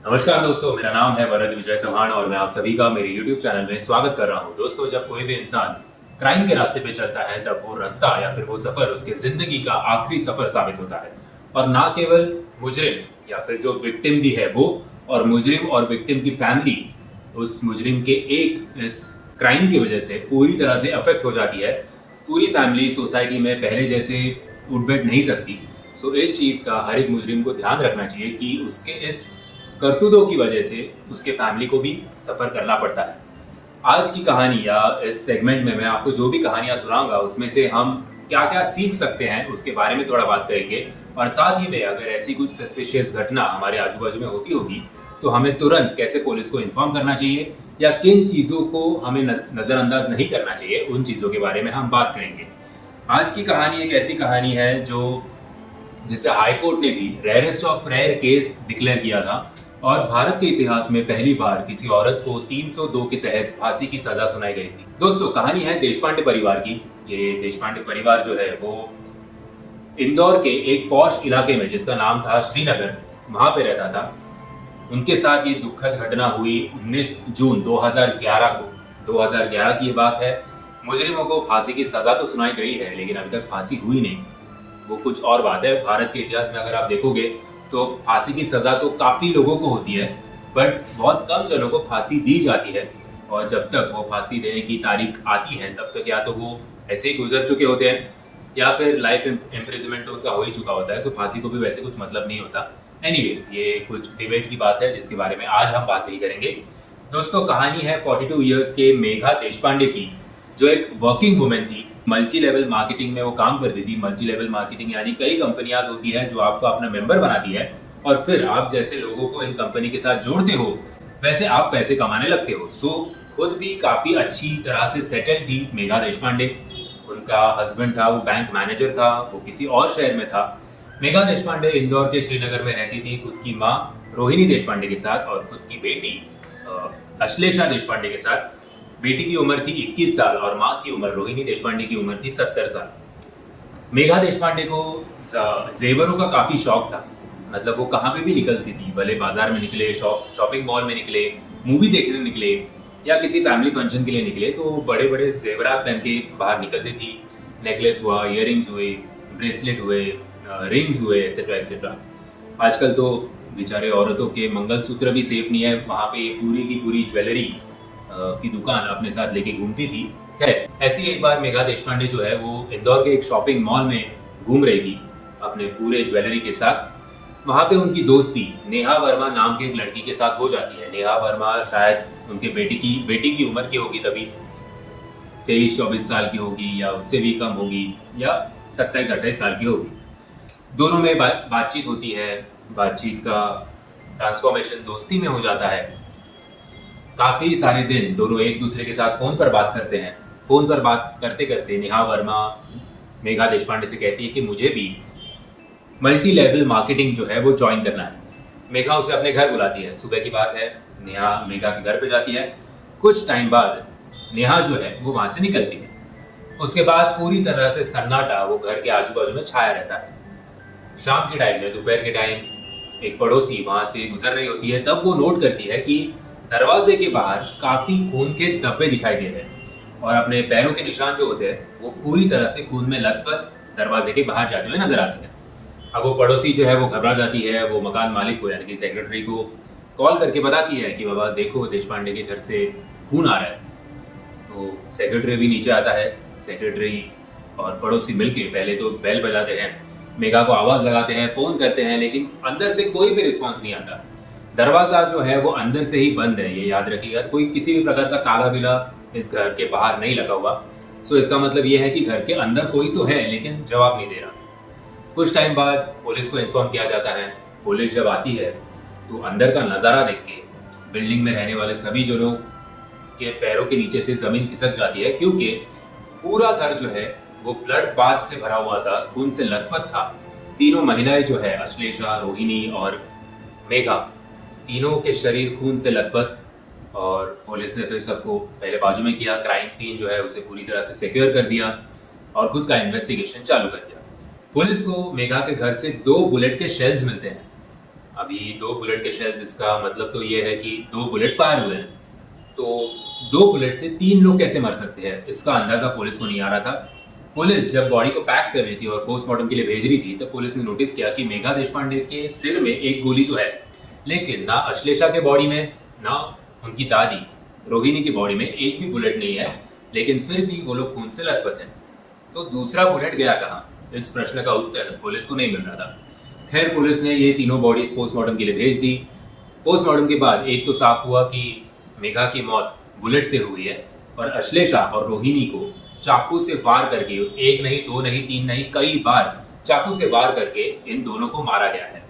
नमस्कार दोस्तों, मेरा नाम है वरद विजय चौहान और मैं आप सभी का मेरे YouTube चैनल में स्वागत कर रहा हूं। दोस्तों, जब कोई भी इंसान क्राइम के रास्ते पे चलता है तब वो रास्ता या फिर वो सफर उसके जिंदगी का आखिरी सफर साबित होता है। और ना केवल मुजरिम या फिर जो विक्टिम भी है वो, और मुजरिम और विक्टिम की फैमिली उस मुजरिम के एक इस क्राइम की वजह से पूरी तरह से अफेक्ट हो जाती है। पूरी फैमिली सोसाइटी में पहले जैसे उठ बैठ नहीं सकती। सो इस चीज़ का हर एक मुजरिम को ध्यान रखना चाहिए कि उसके इस करतूतों की वजह से उसके फैमिली को भी सफ़र करना पड़ता है। आज की कहानी या इस सेगमेंट में मैं आपको जो भी कहानियाँ सुनाऊंगा उसमें से हम क्या क्या सीख सकते हैं उसके बारे में थोड़ा बात करेंगे। और साथ ही में अगर ऐसी कुछ सस्पिशियस घटना हमारे आजू बाजू में होती होगी तो हमें तुरंत कैसे पुलिस को इन्फॉर्म करना चाहिए या किन चीज़ों को हमें नज़रअंदाज नहीं करना चाहिए, उन चीज़ों के बारे में हम बात करेंगे। आज की कहानी एक ऐसी कहानी है जो जिसे हाईकोर्ट ने भी rarest of rare case declare किया था और भारत के इतिहास में पहली बार किसी औरत को 302 के तहत फांसी की सजा सुनाई गई थी। दोस्तों, कहानी है देशपांडे परिवार की। ये देशपांडे परिवार जो है वो इंदौर के एक पॉश इलाके में जिसका नाम था श्रीनगर, वहां पे रहता था। उनके साथ ये दुखद घटना हुई 19 जून 2011 को। 2011 की ये बात है। मुजरिमों को फांसी की सजा तो सुनाई गई है लेकिन अभी तक फांसी हुई नहीं। वो कुछ और बात है। भारत के इतिहास में अगर आप देखोगे तो फांसी की सजा तो काफी लोगों को होती है, बट बहुत कम जनों को फांसी दी जाती है। और जब तक वो फांसी देने की तारीख आती है तब तक या तो वो ऐसे ही गुजर चुके होते हैं या फिर लाइफ इम्प्रिजमेंट उनका हो ही चुका होता है। सो फांसी को भी वैसे कुछ मतलब नहीं होता। एनीवेज, ये कुछ डिबेट की बात है जिसके बारे में आज हम बात नहीं करेंगे। दोस्तों, कहानी है 42 ईयर्स के मेघा देशपांडे की, जो एक वर्किंग वुमेन थी। मल्टी लेवल मार्केटिंग में वो काम करती थी। मल्टी लेवल मार्केटिंग यानी कई कंपनियां होती है जो आपको अपना मेंबर बनाती है और फिर आप जैसे लोगों को इन कंपनी के साथ जोड़ते हो वैसे आप पैसे कमाने लगते हो। सो खुद भी काफी अच्छी तरह से सेटल थी मेघा देशपांडे। उनका हस्बैंड था, वो बैंक मैनेजर था, वो किसी और शहर में था। मेघा देशपांडे इंदौर के श्रीनगर में रहती थी खुद की माँ रोहिणी देशपांडे के साथ और खुद की बेटी अश्लेषा देशपांडे के साथ। बेटी की उम्र थी 21 साल और माँ की उम्र रोहिणी देशपांडे की उम्र थी 70 साल। मेघा देशपांडे को जेवरों का काफी शौक था। मतलब वो कहाँ पे भी निकलती थी, भले बाजार में निकले, शॉपिंग मॉल में निकले, मूवी देखने निकले या किसी फैमिली फंक्शन के लिए निकले तो बड़े बड़े जेवरात पहन के बाहर निकलती थी। नेकलेस हुआ, इयररिंग्स हुए, ब्रेसलेट हुए, रिंग्स हुए, एक्सेट्रा एक्सेट्रा। आजकल तो बेचारे औरतों के मंगलसूत्र भी सेफ नहीं है, वहाँ पे पूरी की पूरी ज्वेलरी की दुकान अपने साथ लेके घूमती थी। खैर, ऐसी एक बार मेघा देशपांडे जो है वो इंदौर के एक शॉपिंग मॉल में घूम रही थी अपने पूरे ज्वेलरी के साथ। वहां पे उनकी दोस्ती नेहा वर्मा नाम की एक लड़की के साथ हो जाती है। नेहा वर्मा शायद उनके बेटी की उम्र की होगी, तभी 23-24 साल की होगी या उससे भी कम होगी या 27-28 साल की होगी। दोनों में बातचीत होती है। बातचीत का ट्रांसफॉर्मेशन दोस्ती में हो जाता है। काफी सारे दिन दोनों एक दूसरे के साथ फोन पर बात करते हैं। फोन पर बात करते करते नेहा वर्मा मेघा देशपांडे से कहती है कि मुझे भी मल्टी लेवल मार्केटिंग जो है वो ज्वाइन करना है। मेघा उसे अपने घर बुलाती है। सुबह की बात है, नेहा मेघा के घर पे जाती है। कुछ टाइम बाद नेहा जो है वो वहां से निकलती है। उसके बाद पूरी तरह से सन्नाटा वो घर के आजू बाजू में छाया रहता है। शाम के टाइम में, दोपहर के टाइम एक पड़ोसी वहां से गुजर रही होती है। तब वो नोट करती है कि दरवाजे के बाहर काफी खून के धब्बे दिखाई दे रहे हैं और अपने पैरों के निशान जो होते हैं वो पूरी तरह से खून में लथपथ दरवाजे के बाहर जाते हुए नजर आते हैं। अब वो पड़ोसी जो है वो घबरा जाती है। वो मकान मालिक को यानी कि सेक्रेटरी को कॉल करके बताती है कि बाबा देखो, देशपांडे के घर से खून आ रहा है। तो सेक्रेटरी भी नीचे आता है। सेक्रेटरी और पड़ोसी मिलके पहले तो बेल बजाते हैं, मेघा को आवाज लगाते हैं, फोन करते हैं, लेकिन अंदर से कोई भी रिस्पॉन्स नहीं आता। दरवाजा जो है वो अंदर से ही बंद है, ये याद रखिएगा। कोई किसी भी प्रकार का ताला बिला इस घर के बाहर नहीं लगा हुआ। सो इसका मतलब ये है कि घर के अंदर कोई तो है लेकिन जवाब नहीं दे रहा। कुछ टाइम बाद पुलिस को इन्फॉर्म किया जाता है। पुलिस जब आती है तो अंदर का नज़ारा देख के बिल्डिंग में रहने वाले सभी जनों के पैरों के नीचे से जमीन खिसक जाती है, क्योंकि पूरा घर जो है वो ब्लड बाथ से भरा हुआ था, खून से लथपथ था। तीनों महिलाएं जो है, अश्लेषा, रोहिणी और मेघा, तीनों के शरीर खून से लथपथ। और पुलिस ने फिर सबको पहले बाजू में किया। क्राइम सीन जो है उसे पूरी तरह से सिक्योर कर दिया और खुद का इन्वेस्टिगेशन चालू कर दिया। पुलिस को मेघा के घर से 2 बुलेट के शेल्स मिलते हैं। अब अभी 2 बुलेट के शेल्स, इसका मतलब तो ये है कि 2 बुलेट फायर हुए हैं। तो 2 बुलेट से 3 लोग कैसे मर सकते हैं, इसका अंदाजा पुलिस को नहीं आ रहा था। पुलिस जब बॉडी को पैक कर रही थी और पोस्टमार्टम के लिए भेज रही थी, तब पुलिस ने नोटिस किया कि मेघा देशपांडे के सिर में एक गोली तो है, लेकिन ना अश्लेषा के बॉडी में, ना उनकी दादी रोहिणी की बॉडी में एक भी बुलेट नहीं है। लेकिन फिर भी वो लोग खून से लथपथ हैं। तो दूसरा बुलेट गया कहाँ, इस प्रश्न का उत्तर पुलिस को नहीं मिल रहा था। खैर, पुलिस ने ये तीनों बॉडीज पोस्टमार्टम के लिए भेज दी। पोस्टमार्टम के बाद एक तो साफ हुआ कि मेघा की मौत बुलेट से हुई है, और अश्लेषा और रोहिणी को चाकू से वार करके, एक नहीं, दो नहीं, तीन नहीं, कई बार चाकू से वार करके इन दोनों को मारा गया है।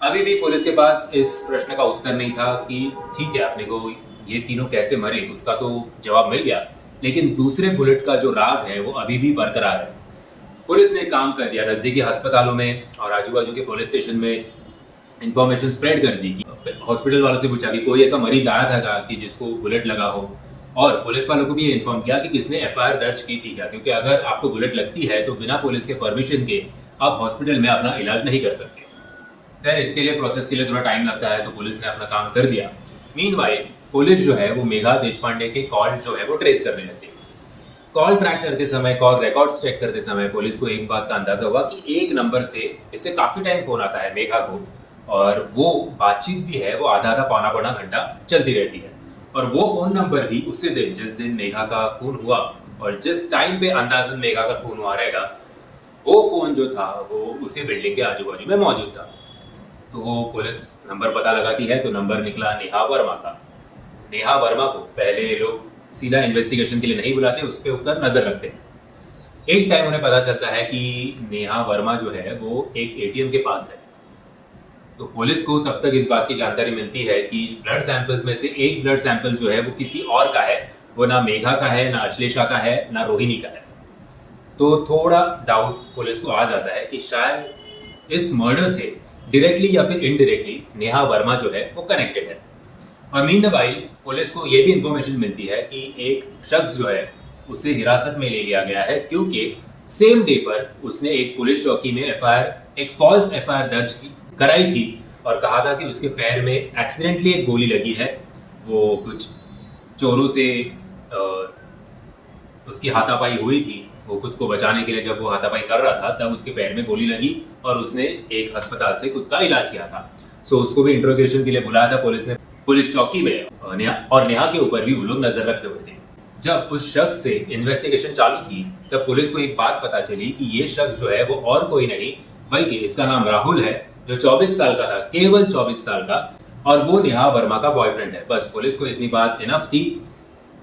अभी भी पुलिस के पास इस प्रश्न का उत्तर नहीं था कि ठीक है, अपने को ये तीनों कैसे मरे, उसका तो जवाब मिल गया, लेकिन दूसरे बुलेट का जो राज है वो अभी भी बरकरार है। पुलिस ने काम कर दिया, नजदीकी अस्पतालों में और आजू बाजू के पुलिस स्टेशन में इंफॉर्मेशन स्प्रेड कर दी। हॉस्पिटल वालों से पूछा कि कोई ऐसा मरीज आया था कि जिसको बुलेट लगा हो, और पुलिस वालों को भी ये इन्फॉर्म किया कि किसने एफआईआर दर्ज की थी क्या, क्योंकि अगर आपको बुलेट लगती है तो बिना पुलिस के परमिशन के आप हॉस्पिटल में अपना इलाज नहीं कर सकते। खैर, इसके लिए प्रोसेस के लिए थोड़ा टाइम लगता है, तो पुलिस ने अपना काम कर दिया। मीनवाइल पुलिस जो है वो मेघा देशपांडे के कॉल जो है वो ट्रेस करने लगती है। कॉल ट्रैक करते समय, कॉल रिकॉर्ड्स चेक करते समय पुलिस को एक बात का अंदाजा हुआ कि एक नंबर से इसे काफी टाइम फोन आता है मेघा को, और वो बातचीत भी है वो आधा आधा पौना पौना घंटा चलती रहती है। और वो फोन नंबर भी उसी दिन, जिस दिन मेघा का खून हुआ और जिस टाइम पे अंदाजन मेघा का खून हुआ रहेगा, वो फोन जो था वो उसी बिल्डिंग के आजू बाजू में मौजूद था। तो वो पुलिस नंबर पता लगाती है, तो नंबर निकला नेहा वर्मा का। नेहा वर्मा को पहले ये लोग सीधा इन्वेस्टिगेशन के लिए नहीं बुलाते, उस पर ऊपर नजर रखते हैं। एक टाइम उन्हें पता चलता है कि नेहा वर्मा जो है वो एक एटीएम के पास है। तो पुलिस को तब तक इस बात की जानकारी मिलती है कि ब्लड सैंपल्स में से एक ब्लड सैंपल जो है वो किसी और का है, वो ना मेघा का है, ना अश्लेषा का है, ना रोहिणी का है। तो थोड़ा डाउट पुलिस को आ जाता है कि शायद इस मर्डर से डायरेक्टली या फिर इनडायरेक्टली नेहा वर्मा जो है वो कनेक्टेड है। और मीनवाइल पुलिस को ये भी इंफॉर्मेशन मिलती है कि एक शख्स जो है उसे हिरासत में ले लिया गया है, क्योंकि सेम डे पर उसने एक पुलिस चौकी में एक फॉल्स एफआईआर दर्ज कराई थी और कहा था कि उसके पैर में एक्सीडेंटली एक गोली लगी है। वो कुछ चोरों से उसकी हाथापाई हुई थी, वो खुद को बचाने के लिए जब वो हाथापाई कर रहा था तब उसके पैर में गोली लगी और उसने एक अस्पताल से खुद का इलाज किया था। सो उसको भी इंट्रोगेशन के लिए बुलाया था पुलिस ने पुलिस चौकी में, और नेहा के ऊपर भी वो लोग नजर रखे हुए थे। जब उस शख्स से इन्वेस्टिगेशन चालू की तब पुलिस को एक बात पता चली कि ये शख्स जो है वो और कोई नहीं बल्कि इसका नाम राहुल है, जो 24 साल का था, केवल 24 साल का, और वो नेहा वर्मा का बॉयफ्रेंड है। बस पुलिस को इतनी बात इनफ थी।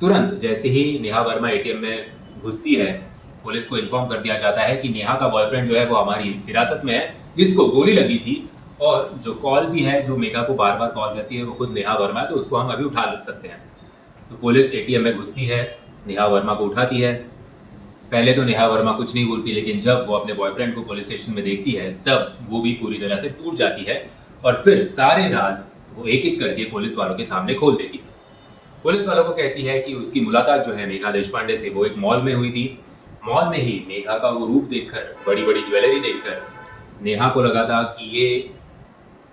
तुरंत जैसे ही नेहा वर्मा एटीएम में घुसती है, पुलिस को इन्फॉर्म कर दिया जाता है कि नेहा का बॉयफ्रेंड जो है वो हमारी हिरासत में है, जिसको गोली लगी थी, और जो कॉल भी है, जो मेघा को बार बार कॉल करती है, वो खुद नेहा वर्मा है, तो उसको हम अभी उठा सकते हैं। तो पुलिस एटीएम में घुसती है, नेहा वर्मा को उठाती है। पहले तो नेहा वर्मा कुछ नहीं बोलती, लेकिन जब वो अपने बॉयफ्रेंड को पुलिस स्टेशन में देखती है तब वो भी पूरी तरह से टूट जाती है, और फिर सारे राज वो एक एक करके पुलिस वालों के सामने खोल देती है। पुलिस वालों को कहती है कि उसकी मुलाकात जो है मेघा देशपांडे से वो एक मॉल में हुई थी। मॉल में ही मेघा का वो रूप देखकर, बड़ी बड़ी ज्वेलरी देखकर नेहा को लगा था कि ये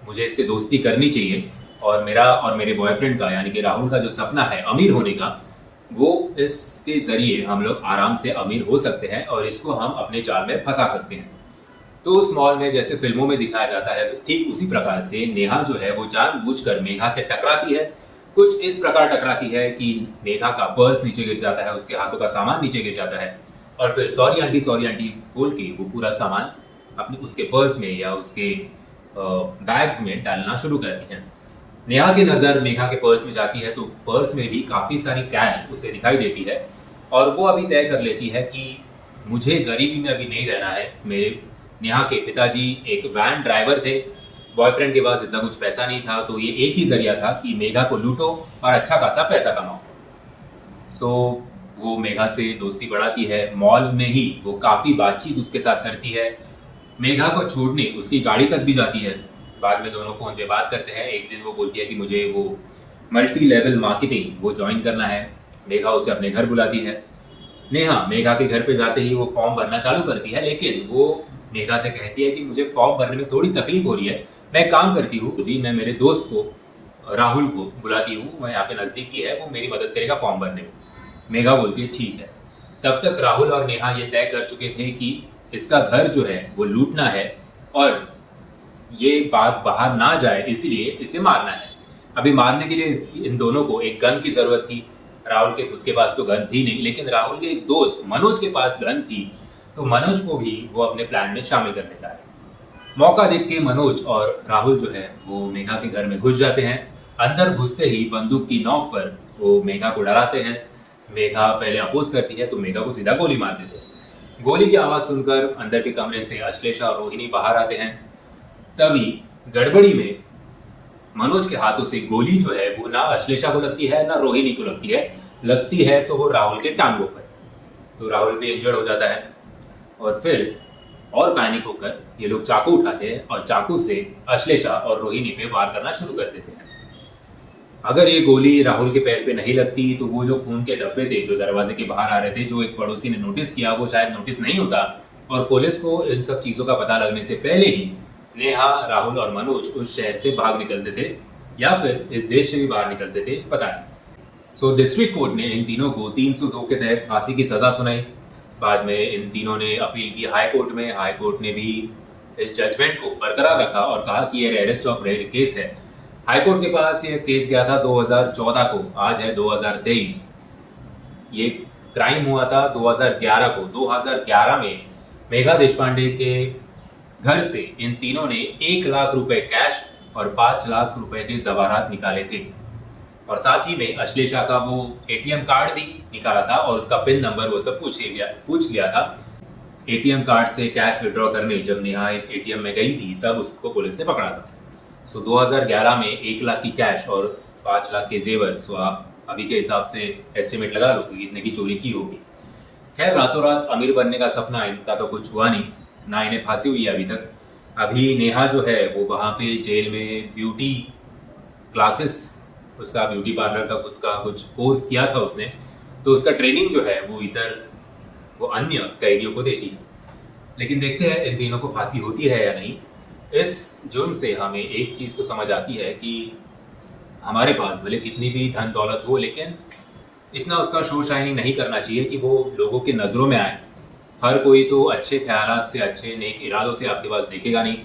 मुझे इससे दोस्ती करनी चाहिए, और मेरा और मेरे बॉयफ्रेंड का यानी कि राहुल का जो सपना है अमीर होने का, वो इसके जरिए हम लोग आराम से अमीर हो सकते हैं और इसको हम अपने जाल में फंसा सकते हैं। तो उस मॉल में जैसे फिल्मों में दिखाया जाता है, ठीक उसी प्रकार से नेहा जो है वो जानबूझकर मेघा से टकराती है। कुछ इस प्रकार टकराती है कि मेघा का पर्स नीचे गिर जाता है, उसके हाथों का सामान नीचे गिर जाता है, और फिर सॉरी आंटी बोल के वो पूरा सामान अपने उसके पर्स में या उसके बैग्स में डालना शुरू करती हैं। नेहा की नज़र मेघा के पर्स में जाती है, तो पर्स में भी काफ़ी सारी कैश उसे दिखाई देती है, और वो अभी तय कर लेती है कि मुझे गरीबी में अभी नहीं रहना है। मेरे नेहा के पिताजी एक वैन ड्राइवर थे, बॉयफ्रेंड के पास इतना कुछ पैसा नहीं था, तो ये एक ही जरिया था कि मेघा को लूटो और अच्छा खासा पैसा कमाओ। सो वो मेघा से दोस्ती बढ़ाती है। मॉल में ही वो काफ़ी बातचीत उसके साथ करती है, मेघा को छोड़ने उसकी गाड़ी तक भी जाती है। बाद में दोनों फ़ोन पे बात करते हैं। एक दिन वो बोलती है कि मुझे वो मल्टी लेवल मार्केटिंग वो ज्वाइन करना है। मेघा उसे अपने घर बुलाती है। नेहा मेघा के घर पे जाते ही वो फॉर्म भरना चालू करती है, लेकिन वो मेघा से कहती है कि मुझे फॉर्म भरने में थोड़ी तकलीफ हो रही है, मैं काम करती हूँ, मैं मेरे दोस्त को राहुल को बुलाती हूँ, वह यहाँ पे नज़दीकी है, वो मेरी मदद करेगा फॉर्म भरने में। मेघा बोलती है ठीक है। तब तक राहुल और नेहा ये तय कर चुके थे कि इसका घर जो है वो लूटना है और ये बात बाहर ना जाए, इसलिए इसे मारना है। अभी मारने के लिए इन दोनों को एक गन की जरूरत थी। राहुल के खुद के पास तो गन थी नहीं, लेकिन राहुल के एक दोस्त मनोज के पास गन थी, तो मनोज को भी वो अपने प्लान में शामिल कर लेता है। मौका देख के मनोज और राहुल जो है वो मेघा के घर में घुस जाते हैं। अंदर घुसते ही बंदूक की नोक पर वो मेघा को डराते हैं। मेघा पहले अपोज करती है तो मेघा को सीधा गोली मार देते हैं। गोली की आवाज़ सुनकर अंदर के कमरे से अश्लेषा और रोहिणी बाहर आते हैं। तभी गड़बड़ी में मनोज के हाथों से गोली जो है वो ना अश्लेषा को लगती है ना रोहिणी को लगती है तो वो राहुल के टांगों पर। तो राहुल भी इंजर्ड हो जाता है और फिर और पैनिक होकर ये लोग चाकू उठाते हैं और चाकू से अश्लेषा और रोहिणी पे वार करना शुरू कर देते हैं। अगर ये गोली राहुल के पैर पे नहीं लगती तो वो जो खून के धब्बे थे जो दरवाजे के बाहर आ रहे थे, जो एक पड़ोसी ने नोटिस किया, वो शायद नोटिस नहीं होता और पुलिस को इन सब चीज़ों का पता लगने से पहले ही नेहा, राहुल और मनोज उस शहर से भाग निकलते थे या फिर इस देश से भी बाहर निकलते थे, पता नहीं। सो डिस्ट्रिक्ट कोर्ट ने इन तीनों को 302 के तहत फांसी की सजा सुनाई। बाद में इन तीनों ने अपील की हाई कोर्ट में। हाई कोर्ट ने भी इस जजमेंट को बरकरार रखा और कहा कि ये अरेस्ट ऑफ रेयर केस है। हाई कोर्ट के पास ये केस गया था 2014 को, आज है 2023। ये क्राइम हुआ था 2011 को। 2011 में मेघा देशपांडे के घर से इन तीनों ने 1 लाख रुपए कैश और 5 लाख रुपए के जवाहरात निकाले थे और साथ ही में अश्लेषा का वो एटीएम कार्ड भी निकाला था और उसका पिन नंबर वो सब पूछ लिया था। एटीएम कार्ड से कैश विड्रॉ करने जब नेहा एटीएम में गई थी तब उसको पुलिस ने पकड़ा था। सो 2011 में 1 लाख की कैश और 5 लाख के जेवर, सो आप अभी के हिसाब से एस्टिमेट लगा लो कि कितने की चोरी की होगी। खैर, रातों रात अमीर बनने का सपना इनका तो कुछ हुआ नहीं, ना इन्हें फांसी हुई है अभी तक। अभी नेहा जो है वो वहाँ पे जेल में ब्यूटी क्लासेस, उसका ब्यूटी पार्लर का खुद का कुछ कोर्स किया था उसने, तो उसका ट्रेनिंग जो है वो इधर वो अन्य कैदियों को देती है। लेकिन देखते हैं इन तीनों को फांसी होती है या नहीं। इस जुर्म से हमें एक चीज़ तो समझ आती है कि हमारे पास भले कितनी भी धन दौलत हो, लेकिन इतना उसका शो शाइनिंग नहीं करना चाहिए कि वो लोगों की नज़रों में आए। हर कोई तो अच्छे ख्यालात से, अच्छे नेक इरादों से आपके पास देखेगा नहीं।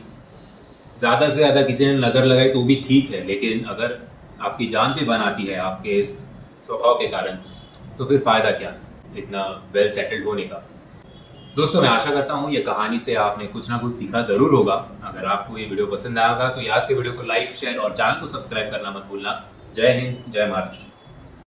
ज़्यादा से ज़्यादा किसी ने नज़र लगाई तो भी ठीक है, लेकिन अगर आपकी जान पे बन आती है आपके स्वभाव के कारण, तो फिर फ़ायदा क्या इतना वेल सेटल्ड होने का। दोस्तों, मैं आशा करता हूँ ये कहानी से आपने कुछ ना कुछ सीखा ज़रूर होगा। अगर आपको ये वीडियो पसंद आएगा तो याद से वीडियो को लाइक, शेयर और चैनल को सब्सक्राइब करना मत भूलना। जय हिंद, जय महाराष्ट्र।